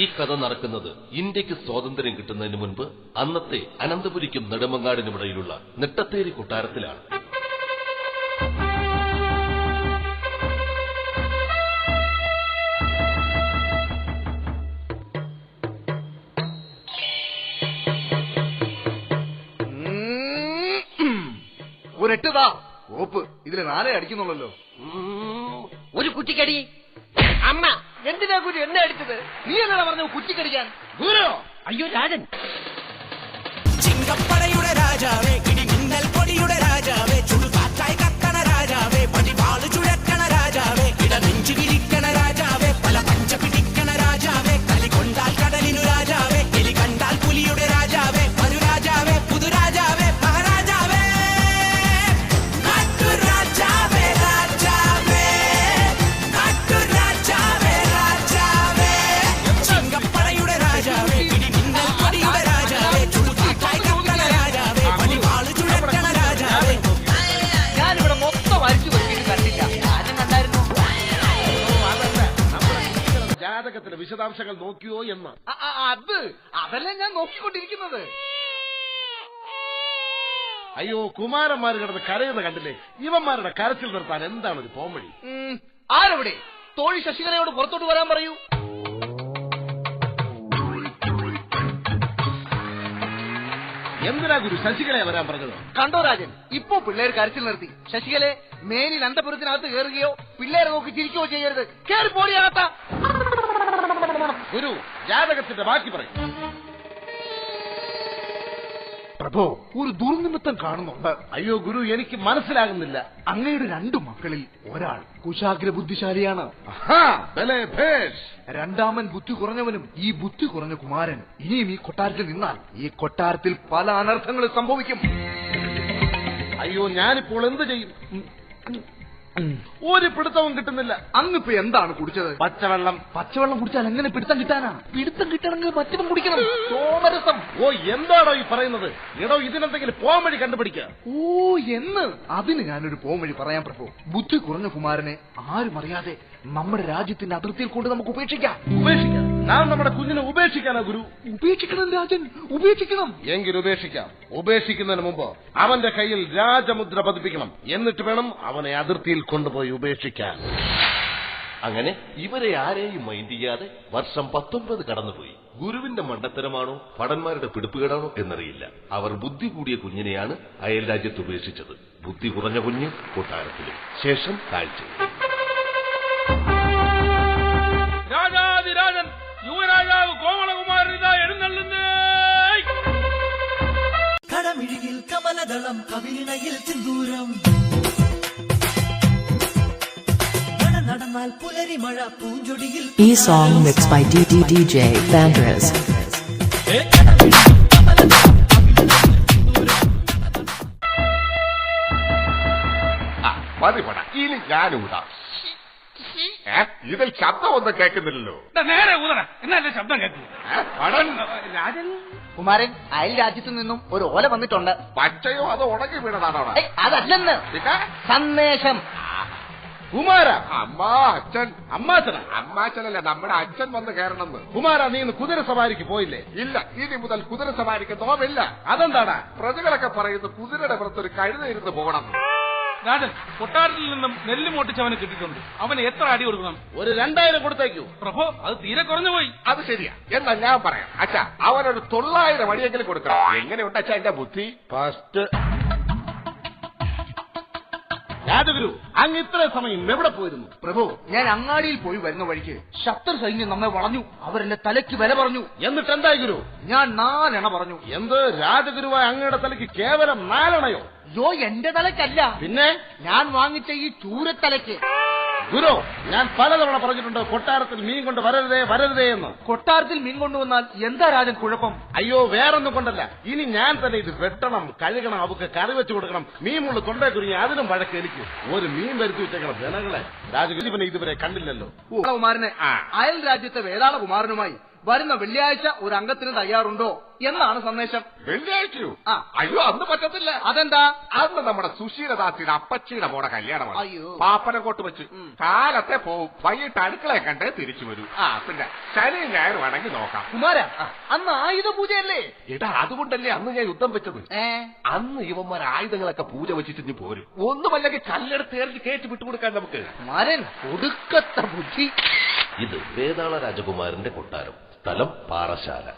ഈ കഥ നടക്കുന്നത് ഇന്ത്യക്ക് സ്വാതന്ത്ര്യം കിട്ടുന്നതിന് മുൻപ് അന്നത്തെ അനന്തപുരിക്കും നെടുമങ്ങാടിനുമിടയിലുള്ള നെട്ടത്തേരി കൊട്ടാരത്തിലാണ്. ഒരെട്ടതാ ഓപ്പ് ഇതില് 4 അടിക്കുന്നുള്ളല്ലോ. ഒരു കുറ്റിക്കടി. അമ്മ എന്തിനാ ഗുരു എന്നെ അടിച്ചത്? നീ എന്നാ പറഞ്ഞു കുറ്റിക്കടിക്കാൻ? ഗുരു അയ്യോ രാജൻ. ചിങ്കപ്പടയുടെ രാജാവേ, ഇടിമിന്നൽ പൊടിയുടെ രാജാവേ, ചുടുകാറ്റായി കത്തണ രാജാവേ, പടിവാള് ചുഴക്കണ രാജാവേ, ഇടനെഞ്ചു വിരിക്കണ രാജാവേ, പല പഞ്ച പിടിക്കണ രാജാവേ, കലി കൊണ്ടാൽ കടലിനു രാജാവേ, എലി കണ്ടാൽ പുലിയുടെ രാജാവേ, ഒരു രാജാവേ, പുതുരാജാവേ, മഹാരാജാവേ, നാട്ടുരാജാവേ, രാജാവേ, നാട്ടുരാജാവേ, രാജാവേ, ചിങ്കപ്പടയുടെ രാജാവേ, ഇടിമിന്നൽ പൊടിയുടെ രാജാവേ, ചുടുകാറ്റായി കത്തണ രാജാവേ, പടിവാള് ചുഴക്കണ രാജാവേ. ഞാനിവിടെ മൊത്തം അരിച്ചു വെച്ചിട്ട് കണ്ടില്ല. രാജൻ കണ്ടായിരുന്നു? ജാതകത്തിലെ വിശദാംശങ്ങൾ നോക്കിയോ എന്ന്. അതല്ലേ ഞാൻ നോക്കിക്കൊണ്ടിരിക്കുന്നത്. അയ്യോ, കുമാരന്മാര് കിടന്ന് കരയുന്ന കണ്ടില്ലേ? ഇവന്മാരുടെ കരച്ചിൽ നിർത്താൻ എന്താണ് ഒരു പോംവഴി? ആരവിടെ? തോഴി ശശികലയോട് പുറത്തോട്ട് വരാൻ പറയൂ. എന്തിനാ ഗുരു ശശികലയെ വരാൻ പറഞ്ഞത്? കണ്ടോ രാജൻ, ഇപ്പോ പിള്ളേർ കരച്ചിൽ നിർത്തി. ശശികലെ മേനിൽ അന്തപുരത്തിനകത്ത് കയറുകയോ പിള്ളേരെ നോക്കി ചിരിക്കുകയോ ചെയ്യരുത്. കയറി പോടിയാകത്ത. ഗുരു ജാതകത്തിന്റെ ബാക്കി പറയും. പ്രഭോ, ഒരു ദുർനിമിത്തം കാണുന്നുണ്ട്. അയ്യോ ഗുരു, എനിക്ക് മനസ്സിലാകുന്നില്ല. അങ്ങയുടെ 2 മക്കളിൽ ഒരാൾ കുശാഗ്ര ബുദ്ധിശാലിയാണ്. രണ്ടാമൻ ബുദ്ധി കുറഞ്ഞവനും ഈ ബുദ്ധി കുറഞ്ഞ കുമാരൻ ഇനിയും ഈ കൊട്ടാരത്തിൽ നിന്നാൽ ഈ കൊട്ടാരത്തിൽ പല അനർത്ഥങ്ങളും സംഭവിക്കും. അയ്യോ, ഞാനിപ്പോൾ എന്ത് ചെയ്യും? ഒരു പിടുത്തവും കിട്ടുന്നില്ല. അങ്ങിപ്പോ എന്താണ് കുടിച്ചത്? പച്ചവെള്ളം. പച്ചവെള്ളം കുടിച്ചാൽ എങ്ങനെ പിടുത്തം കിട്ടാനാ? പിടുത്തം കിട്ടണമെങ്കിൽ മറ്റവൻ കുടിക്കണം. സോമരസം. ഓ, എന്താണോ ഈ പറയുന്നത്? എടോ, ഇതിനെന്തെങ്കിലും പോംവഴി കണ്ടുപിടിക്കുക. ഓ, എന്ന് അതിന് ഞാനൊരു പോംവഴി പറയാൻ പ്രഭു. ബുദ്ധി കുറഞ്ഞ കുമാരനെ ആരും അറിയാതെ നമ്മുടെ രാജ്യത്തിന്റെ അതിർത്തിയിൽ കൊണ്ട് നമുക്ക് ഉപേക്ഷിക്കാം. ഉപേക്ഷിക്കാം? നാം നമ്മുടെ കുഞ്ഞിനെ ഉപേക്ഷിക്കാനാ ഗുരു? ഉപേക്ഷിക്കണം രാജൻ, ഉപേക്ഷിക്കണം. എങ്കിൽ ഉപേക്ഷിക്കാം. ഉപേക്ഷിക്കുന്നതിന് മുമ്പ് അവന്റെ കയ്യിൽ രാജമുദ്ര പതിപ്പിക്കണം. എന്നിട്ട് വേണം അവനെ അതിർത്തിയിൽ കൊണ്ടുപോയി ഉപേക്ഷിക്കാൻ. അങ്ങനെ ഇവരെ ആരെയും മൈൻഡ് ചെയ്യാതെ വർഷം 19 കടന്നുപോയി. ഗുരുവിന്റെ മണ്ടത്തരമാണോ ഭടന്മാരുടെ പിടിപ്പുകേടാണോ എന്നറിയില്ല. അവർ ബുദ്ധി കൂടിയ കുഞ്ഞിനെയാണ് അയൽ രാജ്യത്ത് ഉപേക്ഷിച്ചത്. ബുദ്ധി കുറഞ്ഞ കുഞ്ഞ് കൊട്ടാരത്തിലും. ശേഷം കാഴ്ച. രാജാതിരാജൻ യുവരാജാവ് കോമളകുമാരനിതാ എഴുന്നള്ളുന്നേ. കടമിഴിയിൽ കമലദളം, കവിളിണയിൽ സിന്ദൂരം, നടന്നാൽ പുലരി മഴ, പൂഞ്ചൊടിയിൽ. ഈ song mix by DJ Vandras. മതി പട, ഇനി ഞാനൂടാ. ഇതിൽ ശബ്ദമൊന്നും കേൾക്കുന്നില്ലല്ലോ. നേരെ ഊതറ, എന്നല്ലേ ശബ്ദം കേൾക്കുന്നു? രാജൻ കുമാരൻ, അയൽ രാജ്യത്തു നിന്നും ഒരു ഓല വന്നിട്ടുണ്ട്. പച്ചയോ അത് ഉണങ്ങി വീണതാണോ? അതല്ലെന്ന്, സന്ദേശം. കുമാര, അമ്മ അച്ഛൻ. അമ്മാച്ചന. അമ്മാച്ചനല്ല, നമ്മുടെ അച്ഛൻ വന്ന് കയറണമെന്ന്. കുമാര, നീ ഇന്ന് കുതിര സവാരിക്ക് പോയില്ലേ? ഇല്ല, ഇനി മുതൽ കുതിര സവാരിക്ക് നോമില്ല. അതെന്താടാ? പ്രജകളൊക്കെ പറയുന്നു കുതിരയുടെ പുറത്തൊരു കഴുത ഇരുന്ന് പോകണം. രാജൻ, കൊട്ടാരത്തിൽ നിന്നും നെല്ല് മോട്ടിച്ചവന് കിട്ടിയിട്ടുണ്ട്. അവന് എത്ര അടി കൊടുക്കണം? ഒരു 2000 കൊടുത്തേക്കൂ. പ്രഭോ, അത് തീരെ കുറഞ്ഞു പോയി. അത് ശരിയാ, എന്നാ ഞാൻ പറയാം. അച്ഛാ, അവനൊരു 900 അടിയെങ്കിലും കൊടുക്കണം. എങ്ങനെയുണ്ട് അച്ഛാ എന്റെ ബുദ്ധി? ഫസ്റ്റ് രാജഗുരു, അങ്ങ് ഇത്ര സമയം എവിടെ പോയിരുന്നു? പ്രഭു, ഞാൻ അങ്ങാടിയിൽ പോയി വരുന്ന വഴിക്ക് ശത്രു സൈന്യം നമ്മെ വളഞ്ഞു. അവരെന്റെ തലയ്ക്ക് വില പറഞ്ഞു. എന്നിട്ട് എന്തായി ഗുരു? ഞാൻ 4 എണ പറഞ്ഞു. എന്ത് രാജഗുരുവായ അങ്ങയുടെ തലയ്ക്ക് കേവലം 4 എണയോ? യോ, എന്റെ തലയ്ക്കല്ല, പിന്നെ ഞാൻ വാങ്ങിച്ച ഈ ചൂരത്തലയ്ക്ക്. ഗുരു, ഞാൻ പലതവണ പറഞ്ഞിട്ടുണ്ട് കൊട്ടാരത്തിൽ മീൻ കൊണ്ട് വരരുതേ വരരുതേ എന്ന്. കൊട്ടാരത്തിൽ മീൻ കൊണ്ടുവന്നാൽ എന്താ രാജൻ കുഴപ്പം? അയ്യോ, വേറൊന്നും കൊണ്ടല്ല. ഇനി ഞാൻ തന്നെ ഇത് വെട്ടണം, കഴുകണം, അവക്ക് കറി വെച്ച് കൊടുക്കണം. മീൻ മുള്ളു തൊണ്ടേ കുരുങ്ങി അതിനും വഴക്ക് എനിക്ക്. ഒരു മീൻ വരുത്തി വെച്ചേക്കണം ജനങ്ങളെ. രാജഗുരുവിനെ ഇതുവരെ കണ്ടില്ലല്ലോ. കുമാരനെ അയൽ രാജ്യത്തെ വേതാള കുമാരനുമായി വരുന്ന വെള്ളിയാഴ്ച ഒരു അംഗത്തിന് തയ്യാറുണ്ടോ എന്നാണ് സന്ദേശം. വെള്ളിയാഴ്ചയോ? ആ. അയ്യോ, അന്ന് പറ്റത്തില്ല. അതെന്താ? അന്ന് നമ്മുടെ സുശീലദാസിയുടെ അപ്പച്ചിയുടെ മോടെ കല്യാണമാണ്. അയ്യോ. പാപ്പനംകോട്ട് വെച്ച് കാലത്തെ പോവും, വൈകിട്ട് അടുക്കളയെ കണ്ടേ തിരിച്ചു വരും. പിന്നെ ശനിയും ഞായറും ആണെങ്കിൽ നോക്കാം. കുമാര, അന്ന് ആയുധ പൂജയല്ലേ? എടാ, അതുകൊണ്ടല്ലേ അന്ന് ഞാൻ യുദ്ധം വെച്ചത്. അന്ന് ഇവന്മാർ ആയുധങ്ങളൊക്കെ പൂജ വെച്ചിട്ട് പോരും. ഒന്നുമല്ലെങ്കിൽ കല്ലെടുത്ത് എറിഞ്ഞ് കയറ്റി വിട്ടുകൊടുക്കാൻ നമുക്ക്. കുമാരൻ ഒടുക്കത്തെ ബുദ്ധി. ഇത് വേതാള രാജകുമാരന്റെ കൊട്ടാരം, സ്ഥലം പാറശാല.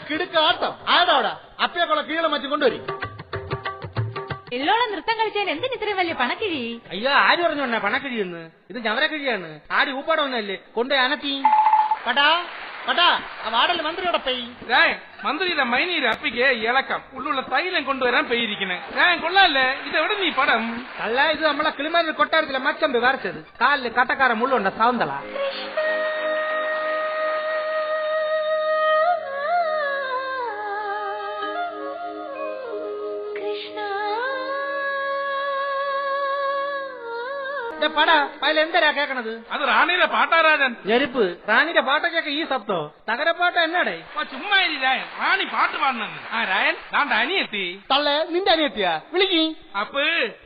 കിടുക്കാട്ടം ആടാ അപ്പയെക്കുള്ള കീഴെ മറ്റും കൊണ്ടുവരും. എല്ലോളം നൃത്തം കളിച്ചാൽ എന്തിന് ഇത്രയും വലിയ പണക്കിഴി? അയ്യോ, ആര് പറഞ്ഞു പണക്കിഴിയെന്ന്? ഇത് ഞവരക്കിഴിയാണ്. ആര് ഊപ്പാടെ ഒന്നല്ലേ കൊണ്ടുപോയി അനത്തി. പട്ടാ പട്ടാ ആ വാടല് മന്ത്രിയോടെ പെയ്. മന്ത്രിയുടെ മൈനീര് അപ്പിക്ക് ഇളക്കം ഉള്ളുള്ള തൈലം കൊണ്ടുവരാൻ പെയ്യിരിക്കണേ. കൊള്ളാല്ലേ? ഇതെവിടെ നീ പടം? അല്ല, ഇത് നമ്മളെ കിളിമാനൂർ കൊട്ടാരത്തിലെ മച്ചമ്പ് വരച്ചത്. കാലില് കട്ടക്കാര മുള്ളുണ്ട സൗന്തള. പടാ അതിലെന്തരാ കേക്കണത്? അത് റാണിയുടെ പാട്ടാരാജൻ. ഞെരുപ്പ് റാണിയുടെ പാട്ടൊക്കെ ഈ ശബ്ദോ? തകരപ്പാട്ട് എന്നാടേ? ചുമ്മാ രായൻ, റാണി പാട്ട് പാടണെന്ന്. രായൻ ദാണ്ട അനിയെത്തി. തള്ളേ, നിന്റെ അനിയത്തിയാ? വിളിക്കി. അപ്പൊ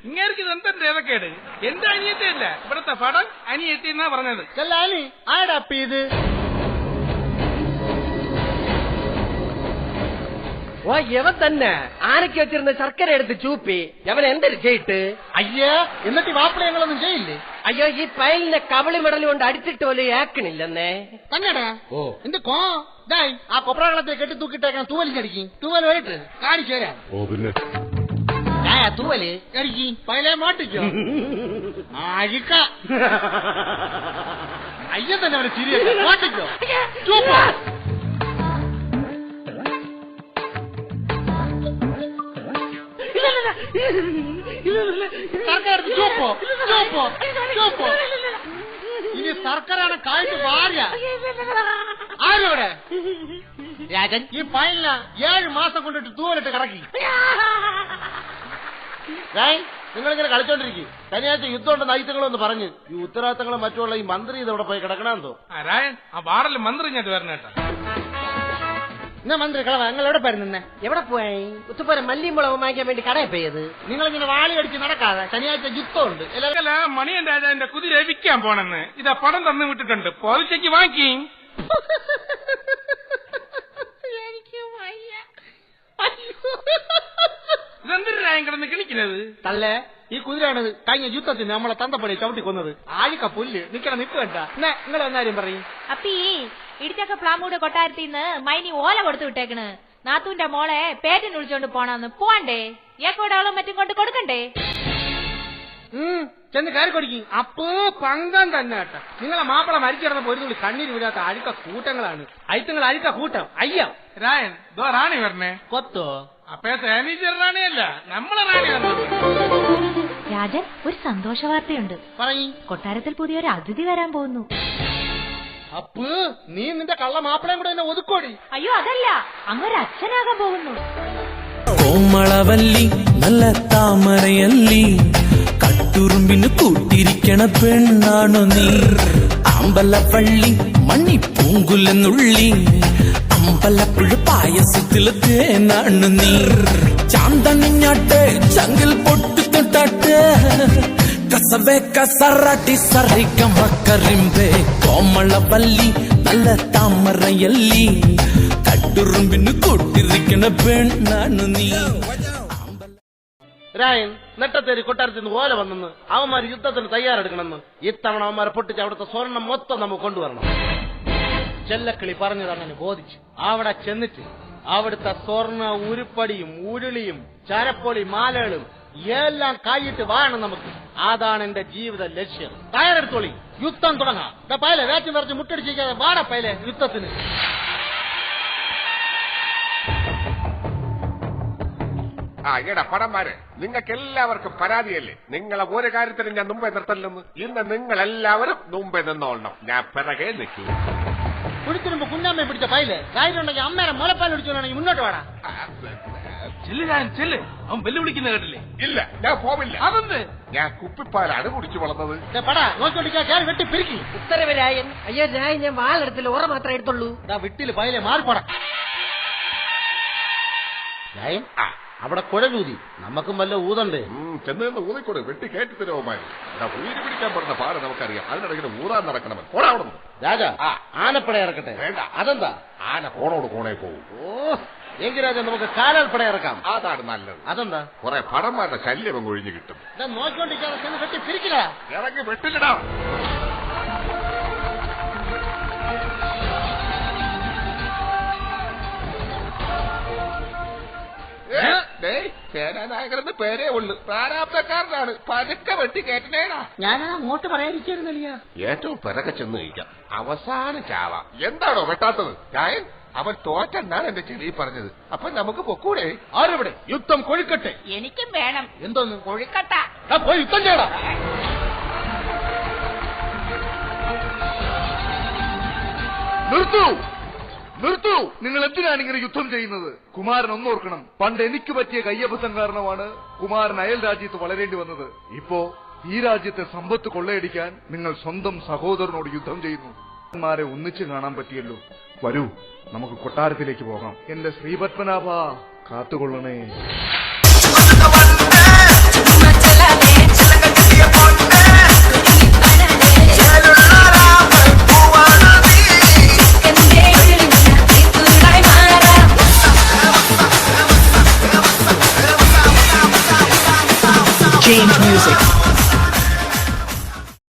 ഇങ്ങേർക്ക് ഇത് എന്തെന്റെ ഏതൊക്കെയാണ്? എന്റെ അനിയത്തിയല്ല ഇവിടത്തെ പടം അനിയെത്തി എന്നാ പറഞ്ഞത്. ചെല്ലാനി ആടാ അപ്പി ഇത്? ഓ, യവൻ തന്നെ ആനയ്ക്ക് വെച്ചിരുന്ന ശർക്കര എടുത്ത് ചൂപ്പി യവൻ എന്തൊരു ചെയ്തിട്ട്. അയ്യേ, എന്നിട്ട് വാപ്പിളയങ്ങളൊന്നും ചെയ്യില്ലേ? അയ്യോ, ഈ പയലിനെ കവളി മെടൽ കൊണ്ട് അടിച്ചിട്ട് പോലും ഏക്കണില്ലെന്നേ. തന്നെടാ. ഓ എന്റെ ആ കൊപ്രാകളത്തെ കെട്ടി തൂക്കിട്ടേക്കാൻ തൂവലിച്ചടിക്കും. തൂവൽ വരട്ട് കാണിച്ചു തരാം. ഓ പിന്നെ തൂവല് അടിക്കി പയലെ മാട്ടിക്കോ. അഴിക്ക അയ്യ തന്നെ അവനെ ചിരിയൊക്കെ മാട്ടിക്കോ. ഇനി സർക്കാരാണ് കായിട്ട് ഭാര്യ ആരോടെ രാജൻ ഈ പയലിന 7 മാസം കൊണ്ടിട്ട് തൂവലിട്ട് കറക്കി. നിങ്ങളിങ്ങനെ കളിച്ചോണ്ടിരിക്കും. ശനിയാഴ്ച യുദ്ധമുണ്ടെന്ന് ഐറ്റങ്ങളൊന്ന് പറഞ്ഞ് ഈ ഉത്തരവാദിത്തങ്ങളും മറ്റുള്ള ഈ മന്ത്രി ഇതവിടെ പോയി കിടക്കണമെന്തോ. രായൻ ആ വാർഡിൽ മന്ത്രി ഞാൻ വരണേട്ടാ. എന്നാ മന്ത്രി കളവ നിങ്ങൾ എവിടെ പോയിരുന്നെ? എവിടെ പോയി? ഉത്തുപോലെ മല്ലിയും മുളകും വാങ്ങിക്കാൻ വേണ്ടി കടയിൽ പോയത്. നിങ്ങളിങ്ങനെ വാളി അടിച്ച് നടക്കാതെ ശനിയാഴ്ച യുദ്ധമുണ്ട്. മണിയൻ രാജാവിന്റെ കുതിര വിൽക്കാൻ പോണെന്ന് ഇതാ പണം തന്നു വിട്ടിട്ടുണ്ട്. പോലീസയ്ക്ക് വാങ്ങി. ഇതെന്തൊരു രായം കിടന്ന് കിണിക്കുന്നത്? തള്ളേ, ഈ കുതിരയാണ് കഴിഞ്ഞ യുദ്ധത്തിന് നമ്മളെ തന്തപ്പടി ചവിട്ടി കൊന്നത്. ആഴിക്ക പുല്ല് നിക്കണ നിപ്പ് വേണ്ട. നിങ്ങൾ എന്നാരും പറയും. അപ്പീ ഇടിച്ചക്ക പ്ലാമൂടെ കൊട്ടാരത്തിന്ന് മൈനി ഓല കൊടുത്തു വിട്ടേക്കണ്. നാത്തൂന്റെ മോളെ പേറ്റിന് വിളിച്ചോണ്ട് പോണെന്ന്. പോവാണ്ടേ? ഏക്കോടാളും മറ്റും കൊണ്ട് കൊടുക്കണ്ടേ? ചെന്ന് കയറി കൊടുക്കും. അപ്പോ പങ്കം തന്നെ കേട്ടോ. നിങ്ങളെ മാപ്പിള മരിച്ചിടന്നപ്പോ ഒരു തുള്ളി കണ്ണീര് വിടാത്ത അഴുക്ക കൂട്ടങ്ങളാണ്. അയത്തങ്ങൾ അഴുക്ക കൂട്ടം. അയ്യോ രായൻ ദോ റാണി വരണേ. കൊത്തോ? അപ്പേ തേനീച്ചർ റാണിയല്ല, നമ്മളെ റാണി വന്നത്. രാജൻ, ഒരു സന്തോഷ വാർത്തയുണ്ട്. പറയും. കൊട്ടാരത്തിൽ പുതിയൊരു അതിഥി വരാൻ പോകുന്നു. അപ്പ് നീ നിന്റെ കള്ള മാപ്പിളയും കൂടെ എന്നെ ഒതുക്കോടി. അയ്യോ അതല്ല, അങ്ങൊരു അച്ഛനാകാൻ പോകുന്നു. കോമളവല്ലി നല്ല താമരയല്ലി കട്ടുറുമ്പിന് കൂട്ടിരിക്കണ പെണ്ണാണു നീ. അമ്പലപ്പള്ളി മണ്ണി പൂങ്കുലെന്നുള്ളി അമ്പലപ്പുഴ പായസത്തില് തേനാണു നീ. ചാന്തണിഞ്ഞാട്ടെ ചങ്കിൽ പൊട്ടു തൊട്ടാട്ടെ കസവേ കസറാട്ടി സറിക്ക മക്കരിമ്പേ. കോമളവല്ലി നല്ല താമരയല്ലി കട്ടുറുമ്പിന് കൂട്ടിരിക്കണ പെണ്ണാണു നീ. രായൻ നെട്ടത്തേരി കൊട്ടാരത്തിൽ നിന്ന് ഓല വന്നെന്ന് അവന്മാര് യുദ്ധത്തിന് തയ്യാറെടുക്കണമെന്ന്. ഇത്തവണ അവന്മാരെ പൊട്ടിച്ച് അവിടുത്തെ സ്വർണം മൊത്തം നമുക്ക് കൊണ്ടുവരണം. ചെല്ലക്കിളി പറഞ്ഞത് അങ്ങനെ ബോധിച്ചു. അവിടെ ചെന്നിട്ട് അവിടുത്തെ സ്വർണ്ണ ഉരുപ്പടിയും ഉരുളിയും ചരപ്പൊളി മാലകളും എല്ലാം കൈയിട്ട് വാഴണം നമുക്ക്. അതാണ് എന്റെ ജീവിത ലക്ഷ്യം. തയ്യാറെടുത്തോളി, യുദ്ധം തുടങ്ങാം. പയലെ വേച്ചു വരച്ച് മുട്ടടിച്ചിരിക്കാതെ വാട പയലെ യുദ്ധത്തിന്. എടാ പടന്മാരെ, നിങ്ങൾക്ക് എല്ലാവർക്കും പരാതിയല്ലേ? നിങ്ങളെ ഒരു കാര്യത്തിന് ഞാൻ മുമ്പേ നിർത്തല്ലെന്ന്. ഇന്ന് നിങ്ങൾ എല്ലാവരും മുമ്പേ നിന്നോളണം, ഞാൻ പിറകെ നിൽക്കൂ. കുടിക്കുമ്പോ കുഞ്ഞാമ്മ പിടിച്ച പൈല് കാര്യമുണ്ടെങ്കിൽ അമ്മേനെ മുലപ്പാൽ ഒടിച്ചോണെങ്കിൽ മുന്നോട്ട് വേണം. ചെല്ല്, അവൻ വെല്ലുവിളിക്കുന്ന കേട്ടില്ലേ? ഇല്ല, ഞാൻ പോവില്ല. അതെന്ത്? ഞാൻ കുപ്പിപ്പാലാണ് കുടിച്ചു വളർന്നത്. പടാ നോക്കിക്കൊണ്ടിരിക്കാൻ വെട്ടി പിരിക്കി. ഉത്തരവ് രായൻ. അയ്യോ രായൻ, ഞാൻ വാളെടുത്തില്ല, ഉറ മാത്രമേ എടുത്തുള്ളൂ. വിട്ടില് പൈലെ മാറിപ്പോടാ. രായൻ അവിടെ കുഴലൂതി, നമുക്കും വല്ല ഊതണ്ടേ? ചെന്ന് നിന്ന് ഊതിക്കൊടു, വെട്ടി കയറ്റി തരുമാര്. ഉയിര് പിടിക്കാൻ പറഞ്ഞ പാട് നമുക്കറിയാം. അതിനിടയ്ക്ക് ഊതാൻ നടക്കണമെന്ന്. ഓടാവണം. രാജാ ആനപ്പട ഇറക്കട്ടെ? വേണ്ട. അതെന്താ? ആന കോണോട് കോണേ പോകും. ഓ എങ്കിൽ രാജാ നമുക്ക് കാലാൽപ്പട ഇറക്കാം. അതാണ് നല്ലത്. അതെന്താ? കുറെ പടന്മാരുടെ ശല്യം അങ്ങ് ഒഴിഞ്ഞു കിട്ടും. നോക്കിക്കൊണ്ടിരിക്കാതെ വെട്ടി പിരിക്കില്ല. ഇറങ്ങി വെട്ടിലിടാ. സേനാനായകരെന്ന് പേരേ ഉള്ളു, പ്രാരാബ്ധക്കാരനാണ്. പതുക്കെ വെട്ടി കയറ്റണേടാ. ഞാൻ അങ്ങോട്ട് പറയാതിരിക്കുന്നില്ല. ഏറ്റവും പിറകെ ചെന്ന് കഴിക്കാം, അവസാനം ചാവാം. എന്താണോ വെട്ടാത്തത്? രായൻ അവൻ തോറ്റെന്നാണ് എന്റെ ചെവി പറഞ്ഞത്. അപ്പൊ നമുക്ക് പൊക്കൂടെ? ആരെവിടെ? യുദ്ധം കൊഴുക്കട്ടെ. എനിക്കും വേണം. എന്തോന്ന്? കൊഴുക്കട്ട. പോയി യുദ്ധം ചെയ്യടാ. നിർത്തൂ, നിർത്തൂ. നിങ്ങൾ എന്തിനാണ് ഇങ്ങനെ യുദ്ധം ചെയ്യുന്നത്? കുമാരൻ ഒന്നോർക്കണം, പണ്ട് എനിക്ക് പറ്റിയ കയ്യബദ്ധം കാരണമാണ് കുമാരൻ അയൽ രാജ്യത്ത് വളരേണ്ടി വന്നത്. ഇപ്പോ ഈ രാജ്യത്തെ സമ്പത്ത് കൊള്ളയടിക്കാൻ നിങ്ങൾ സ്വന്തം സഹോദരനോട് യുദ്ധം ചെയ്യുന്നു. ന്മാരെ ഒന്നിച്ചു കാണാൻ പറ്റിയല്ലോ. വരൂ, നമുക്ക് കൊട്ടാരത്തിലേക്ക് പോകാം. എന്റെ ശ്രീപത്മനാഭ കാത്തുകൊള്ളണേ. Change music.